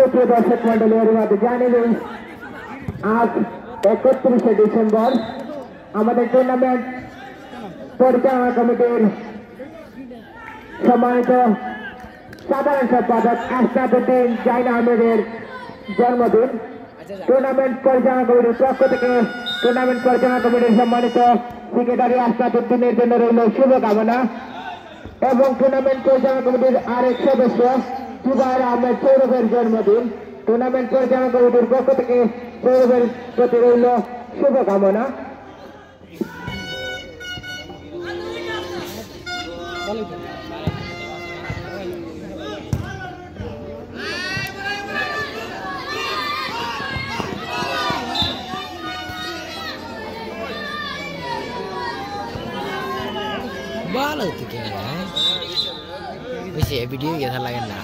সুপ্রিয় দর্শক মন্ডলী এর মধ্যে জানিয়ে দিই আজ 31শে ডিসেম্বর আমাদের টুর্নামেন্ট পরিচালনা কমিটির সম্মানিত সাধারণ সম্পাদক আসনাদউদ্দিন জাইন আহমেদের জন্মদিন। টুর্নামেন্ট পরিচালনা কমিটির পক্ষ থেকে টুর্নামেন্ট পরিচালনা কমিটির সম্মানিত সেক্রেটারি আসনাদউদ্দিনের জন্য রইল শুভকামনা এবং টুর্নামেন্ট পরিচালনা কমিটির আরেক সদস্য জুবাইর আহমেদ সৌরভের জন্মদিন। টুর্নামেন্ট পরিচালনা কমিটির পক্ষ থেকে সৌরভের প্রতি রইল শুভকামনা। ভালো তো কে বেশি ভিডিও গেছা লাগে না